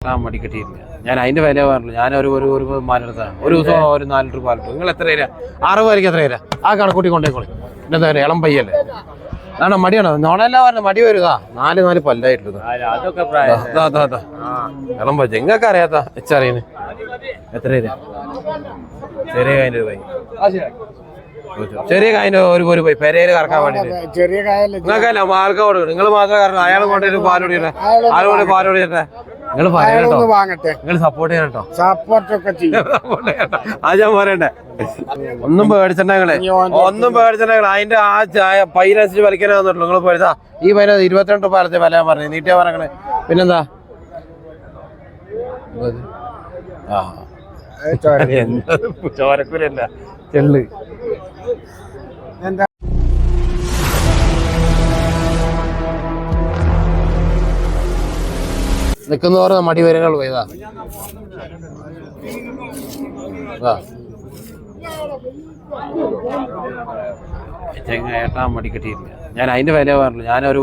മടി കിട്ടിയില്ല. ഞാൻ അതിന്റെ വില പറഞ്ഞില്ല. ഞാൻ ഒരു മാലെടുത്താണ്. ഒരു ദിവസം ഒരു 4 ലിറ്റർ പാലിട്ടു. നിങ്ങൾ എത്ര തരാ? 6 പേർക്ക് എത്ര തരാ? ആ കണക്കൂട്ടി കൊണ്ടേക്കോളി. എന്താ പറയുക, ഇളം പയ്യല്ലേ? ആണോ മടിയാണോ? നോണല്ല പറഞ്ഞ മടി വരുക. 4 പല്ലായിട്ടുള്ളത് ഇളം പയ്യ. നിങ്ങൾക്ക് അറിയാത്ത എച്ചറിയുന്നു എത്ര തരാ? ചെറിയ കായന്റെ ഒരു പൈ, ചെറിയ കായന്റെ ഒരു പോയി പെരയില് കറക്കാൻ വേണ്ടി നിങ്ങൾക്കല്ല ആൾക്കാർ കൊടുക്കും. നിങ്ങൾ മാത്രം കറക്കണം. അയാൾ കൊണ്ടൊരു പാലോടിയിട്ടെ, ആളുകൂടെ പാലോടിയിട്ടെ. നിങ്ങൾ പറയണോ, നിങ്ങൾ സപ്പോർട്ട് ചെയ്യണം കേട്ടോ. അത് ഞാൻ പറയണ്ടേ. ഒന്നും പേടിച്ചിട്ടുണ്ടെങ്കിലേ അതിന്റെ ആ ചായ പൈനനുസരിച്ച് വലിക്കാനേ വന്നിട്ടുള്ളൂ. നിങ്ങൾ പോയതാ ഈ പൈന 22 രൂപ വില ഞാൻ പറഞ്ഞു. നീട്ടിയാ പറഞ്ഞേ. പിന്നെന്താ ചോരക്കൂരല്ല ചെള്ള്. നിക്കുന്നവർ മടി വരങ്ങൾ പോയതാ. ഏട്ടാ മടി കിട്ടിയില്ല. ഞാൻ അതിന്റെ വില പറഞ്ഞില്ല. ഞാൻ ഒരു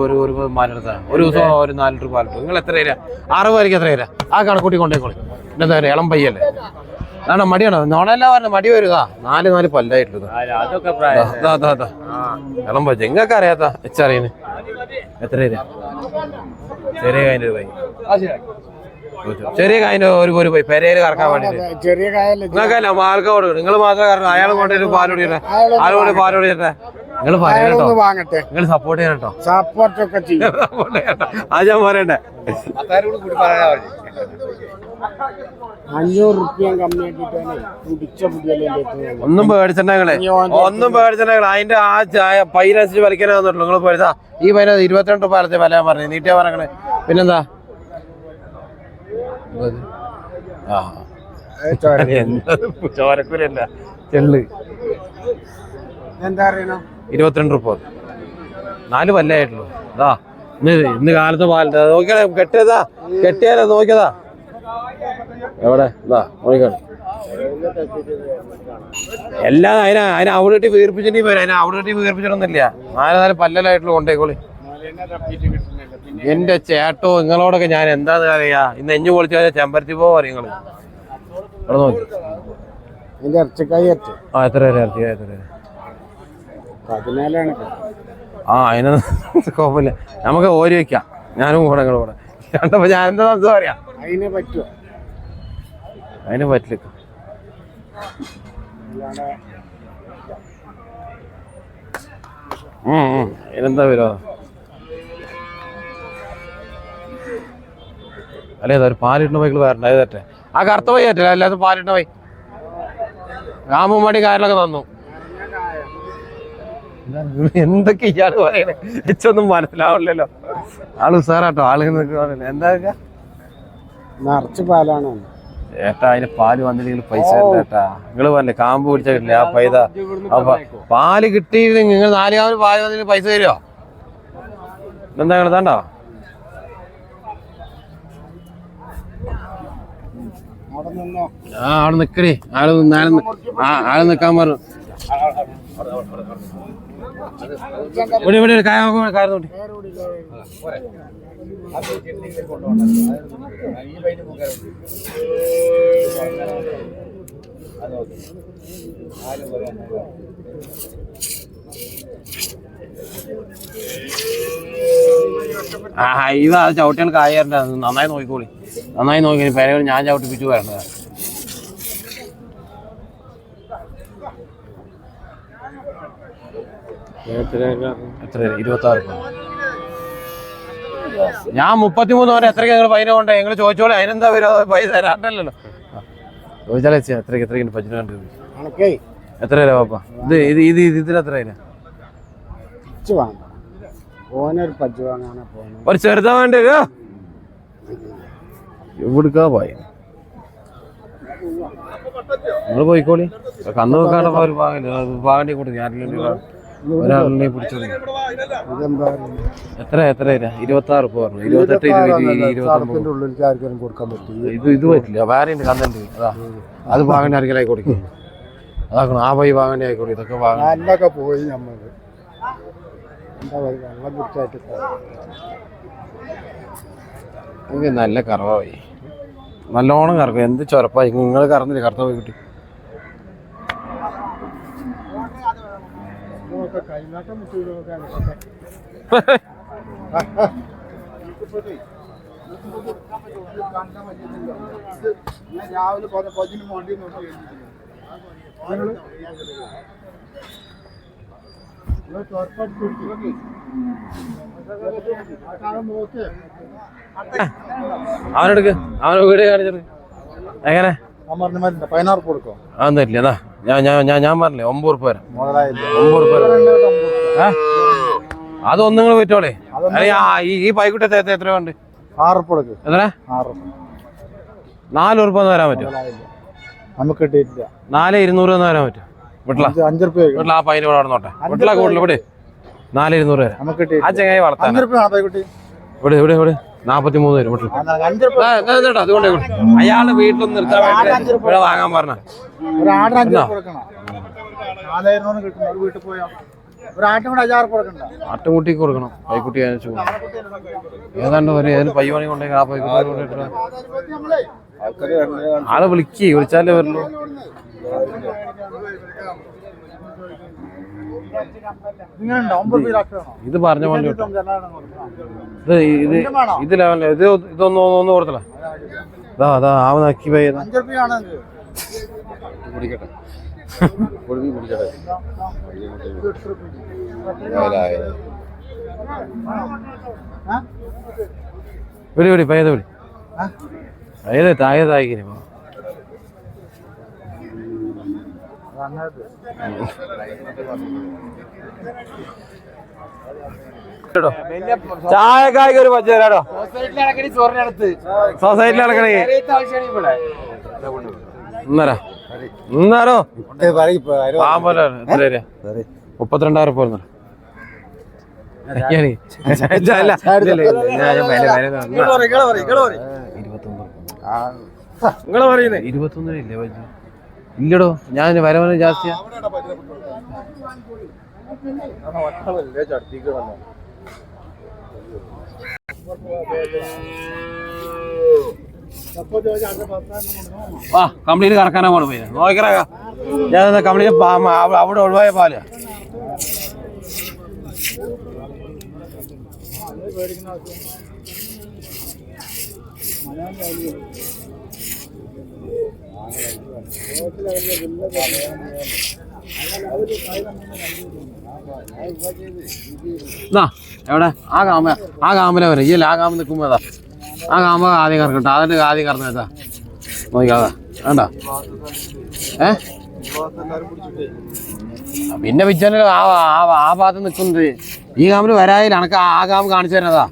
മാലെടുത്താണ്. ഒരു ദിവസം ഒരു 4 ലിറ്റർ പാലിട്ടു. നിങ്ങൾ എത്ര തരാ? 6 പേർക്ക് എത്ര തരാ? ആ കണക്കൂട്ടി കൊണ്ടേക്കോളി. എന്താ പറയുക, ഇളം പയ്യല്ലേ? ആണോ മടിയാണോ? നോണല്ല പറഞ്ഞ മടി വരുക. 4 പല്ലായിട്ടുള്ളത് ഇളം പയ്യ. നിങ്ങൾക്ക് അറിയാത്ത എച്ചറിയുന്നു എത്ര തരാ? ചെറിയ കായന്റെ ഒരു പൈ, ചെറിയ കായന്റെ ഒരു പോയി പെരയില് കറക്കാൻ വേണ്ടി നിങ്ങൾക്കല്ല ആൾക്കാർ കൊടുക്കും. നിങ്ങൾ മാത്രം കറക്കണം. അയാൾ കൊണ്ടൊരു പാലോടിയിട്ടെ, ആളുകൂടെ പാലോടിയിട്ടെ. നിങ്ങൾ പറയണോ, നിങ്ങൾ സപ്പോർട്ട് ചെയ്യണം കേട്ടോ. അത് ഞാൻ പറയണ്ടേ. 500 റുപ്യ ഒന്നും പേടിച്ചിട്ടുണ്ടെങ്കിലേ അതിന്റെ ആ ചായ പൈനനുസരിച്ച് വലിക്കാനേ വന്നിട്ടുള്ളൂ. നിങ്ങൾ പോയതാ ഈ പൈന 22 രൂപ വില ഞാൻ പറഞ്ഞു. നീട്ടിയാ പറഞ്ഞേ. പിന്നെന്താ ചോരക്കൂരല്ല ചെള്ള്. എന്താ അറിയണോ? 22 രൂപ 4 പല്ലായിട്ടുള്ളൂ. അതാ ഇന്ന് കാലത്ത് പാലിന്റെ നോക്കിയാ കെട്ടിയാലോ നോക്കിയതാ. എവിടെ നോക്കിക്കോ. എല്ലാം അതിനെ അവിടെ ഇട്ടി വീർപ്പിച്ചിട്ടുണ്ടെങ്കിൽ വരും. അതിനെ അവിടെ ഇട്ടി വീർപ്പിച്ചിട്ടൊന്നുമില്ല. 4 പല്ലലായിട്ടുള്ള കൊണ്ടേക്കോളി. എന്റെ ചേട്ടോ, നിങ്ങളോടൊക്കെ ഞാൻ എന്താന്ന് അറിയാ. ഇന്ന് എഞ്ഞു പൊളിച്ചാൽ ചെമ്പരത്തി പോ പറയും നിങ്ങള്. അവിടെ നോക്കി എത്ര വരെ ഇറച്ചിക്കായ എത്ര? 14 അതിനൊന്നും കുഴപ്പമില്ല. നമുക്ക് ഓരി വെക്കാം. ഞാനും കൂടെ കൂടെ കണ്ടപ്പോ ഞാൻ എന്താ സംശയം പറയാ. അതിനെ പറ്റുമോ? അതിന് പറ്റില്ല. അതിനെന്താ വിരോധം? അല്ലേ ഒരു പാലിട്ടുന്ന ബൈക്കിൽ വരണ്ട. അത് തെറ്റേ. ആ കറുത്ത പോയി പറ്റില്ല. അല്ലാതെ പാലിട്ടുന്ന പോയി രാമൂമാടി കായലൊക്കെ തന്നു. എന്തൊക്കെ ഇയാള് പറയണേ, ഇച്ചൊന്നും മനസ്സിലാവില്ലല്ലോ. ആള് ഉസാറാട്ടോ. ആളുകൾ എന്താ നിറച്ച് പാലാണ് ചേട്ടാ. അതിന് പാല് വന്നില്ലെങ്കിൽ പൈസ ചേട്ടാ. നിങ്ങള് പറഞ്ഞേ കാമ്പ് പിടിച്ചിട്ടില്ല ആ പൈസ. അപ്പൊ പാല് കിട്ടിയിട്ട് നിങ്ങൾ 4 പാല് വന്നിട്ട് പൈസ തരുമോ? എന്താ നിങ്ങൾ തണ്ടോ? അവിടെ നിക്കണേ. ആള് നിക്കാൻ പറഞ്ഞു. ഇവിടെ കാരണോട്ടി ഇതാ ചവിട്ടിയാണ് കായണ്ട. നന്നായി നോക്കിക്കോളി. നന്നായി നോക്കി പേരെ ഞാൻ ചവിട്ടിപ്പിച്ചു വരേണ്ടത്. എത്ര? 26 രൂപ. ഞാൻ 33 വരെ. എത്രയ്ക്ക് നിങ്ങൾ പൈന കൊണ്ടേ നിങ്ങൾ ചോദിച്ചോളെ. അതിനെന്താ വരും? പൈസ തരാണ്ടല്ലോ. ചോദിച്ചാലേ എത്രയ്ക്ക് പച്ചിന് കണ്ടു. എത്ര രൂപ പാപ്പ? ഇതിന് എത്ര? ഒരു ചെറുതാ വേണ്ടി എവിടുക്കാ പോയി? നിങ്ങൾ പോയിക്കോളി. കന്ന് നോക്കാണ്ട് പാകണ്ടി കൊടുക്കും. ഒരാളിനെ പിടിച്ചോളി. എത്ര 26 രൂപ പറഞ്ഞു. 28, 29 ഇത് പറ്റില്ല. വേറെ ഉണ്ട് കന്നുണ്ട്. അതാ അത് പാകണ്ടി ആർക്കെല്ലാം കൊടുക്കും. അതാക്കണം. ആ പൈ പാകണ്ടി ആയിക്കോട്ടെ. ഇതൊക്കെ പോയി നമ്മള് എന്താ വെള്ളം കുടിച്ചായിട്ട് നല്ല കറവായി. നല്ലോണം കറക്കും. എന്ത് ചൊരപ്പായി നിങ്ങൾ കറന്നില്ലേ കറുത്ത പോയി കിട്ടി. രാവിലെ പതിന് വണ്ടി നോക്കി അവനെടുക്ക്, അവനെ വീട് കാണിച്ചത് എങ്ങനെ 16 കൊടുക്കും. അതൊന്നും ഇല്ല. എന്നാ ഞാൻ പറഞ്ഞില്ലേ 9 ഉറുപ്പ വരാം. മുതലായില്ല. 9 ഉറുപ്പ അതൊന്നും നിങ്ങൾ പറ്റോളേ. ഈ പൈക്കുട്ടി എത്ര ഉണ്ട്? 6 കൊടുക്കും. എത്ര? 6. 4 ഉറുപ്പ ഒന്ന് വരാൻ പറ്റും? നമുക്ക് കിട്ടിയിട്ടില്ല. 4,200 ഒന്ന് വരാൻ പറ്റും? വീട്ടിലാ 5 രൂപ വീട്ടിൽ ആ പൈന ഇവിടെ നോട്ടെ. വീട്ടിലാ കൂടുതൽ ഇവിടെ 4,200 വരാം. നമുക്ക് കിട്ടി. ആ ചങ്ങായി വളർത്താൻ 5 രൂപ പൈക്കുട്ടി. ഇവിടെ ഇവിടെ ഇവിടെ 43 വരും വീട്ടിൽ. 5 രൂപ. അതുകൊണ്ട് അയാള് വീട്ടിലൊന്നും നിർത്താൻ വേണ്ടി ഇവിടെ വാങ്ങാൻ പറഞ്ഞ ഒരു ആടിന് 5 രൂപ കൊടുക്കണം. 4,200 കിട്ടും. ഒരു വീട്ടിൽ പോയാ ഒരു ആട്ടിന് കൂടെ 5,000 കൊടുക്കണ്ട. ആട്ടുംകുട്ടിക്ക് കൊടുക്കണം. പൈക്കുട്ടി ഏതാണ്ട് ഒരു ഏതൊരു പയ്യണി കൊണ്ടേ ആ പൈക്കുട്ടി കൊണ്ടിട്ട് ആളെ വിളിച്ചാലേ വരുള്ളൂ. ഇത് പറഞ്ഞ പോലെ ഇത് ലെവലില്ല. ഇതൊന്നും ഒന്നും കൊടുത്തല്ല. അതാ ആക്കി പോയി കുടിക്കട്ടെ. വിളി വിളി പയ്യത് വിളി. തായതായിക്കിനി ചായക്കായ്ക്ക് ഒരു പച്ച തരാടോ. സൊസൈറ്റിയിൽ നടക്കണേ ഇന്നാരോ പാമ്പോ എത്ര തരാ? 32,000 പോരുന്ന നിങ്ങള് പറയുന്നേ 21 ഇല്ലടോ. ഞാൻ വരവന് ജാസ്തിയാ. ആ കംപ്ലീറ്റ് കറക്കാനാ പോണ പോയി നോക്കറ. ഞാൻ കംപ്ലീറ്റ് അവിടെ ഒഴിവായ പാല് എവിടെ ആ കാമ്പിലെ വരെ ഈ ആ കാമ്പ് നിൽക്കുമ്പോ അതാ ആ കാമ്പ് ആദ്യം കറക്കട്ടെ. അതിന്റെ ആദ്യം കറന്നേതാ നോക്കാതാ വേണ്ട. പിന്നെ വിച്ചാല് ആ ഭാഗത്ത് നിൽക്കുന്നത് ഈ കാമ്പിൽ വരാതില്ല. എനക്ക് ആ കാമ്പ് കാണിച്ചു തരുന്നതാ.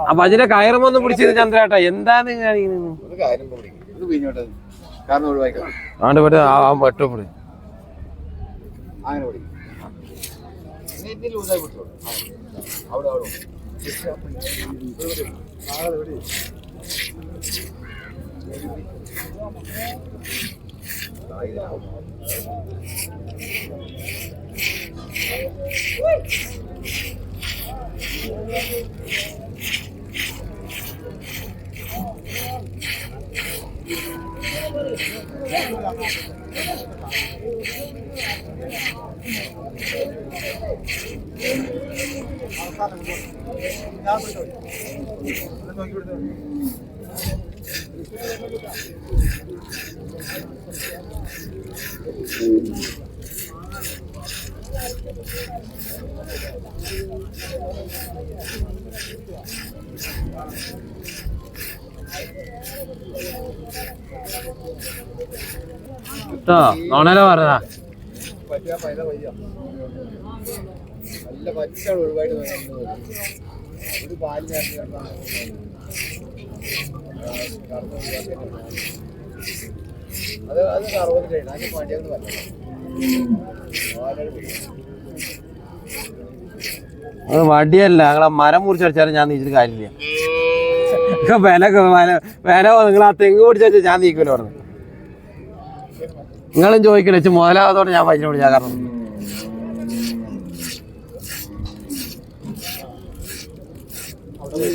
അപ്പൊ അതിന്റെ കയറുമൊന്നും പിടിച്ചത് ചന്ദ്രേട്ടാ. എന്താന്ന് ആണ്ട് പറ്റ ആ വെട്ടപ്പെടും. നോണല പറഞ്ഞതാ. അത് വടിയല്ല. ഞങ്ങളെ മരം മുറിച്ചടിച്ചാലും ഞാൻ നീച്ചിട്ട് കാര്യമില്ല. വില നിങ്ങൾ ആ തെങ്ങ് പിടിച്ചാൽ ഞാൻ നീക്കൂല പറഞ്ഞു. നിങ്ങളും ചോദിക്കണ മുതലാകാത്തോടെ ഞാൻ പൈസ പിടിച്ചാൽ കാരണം അതെ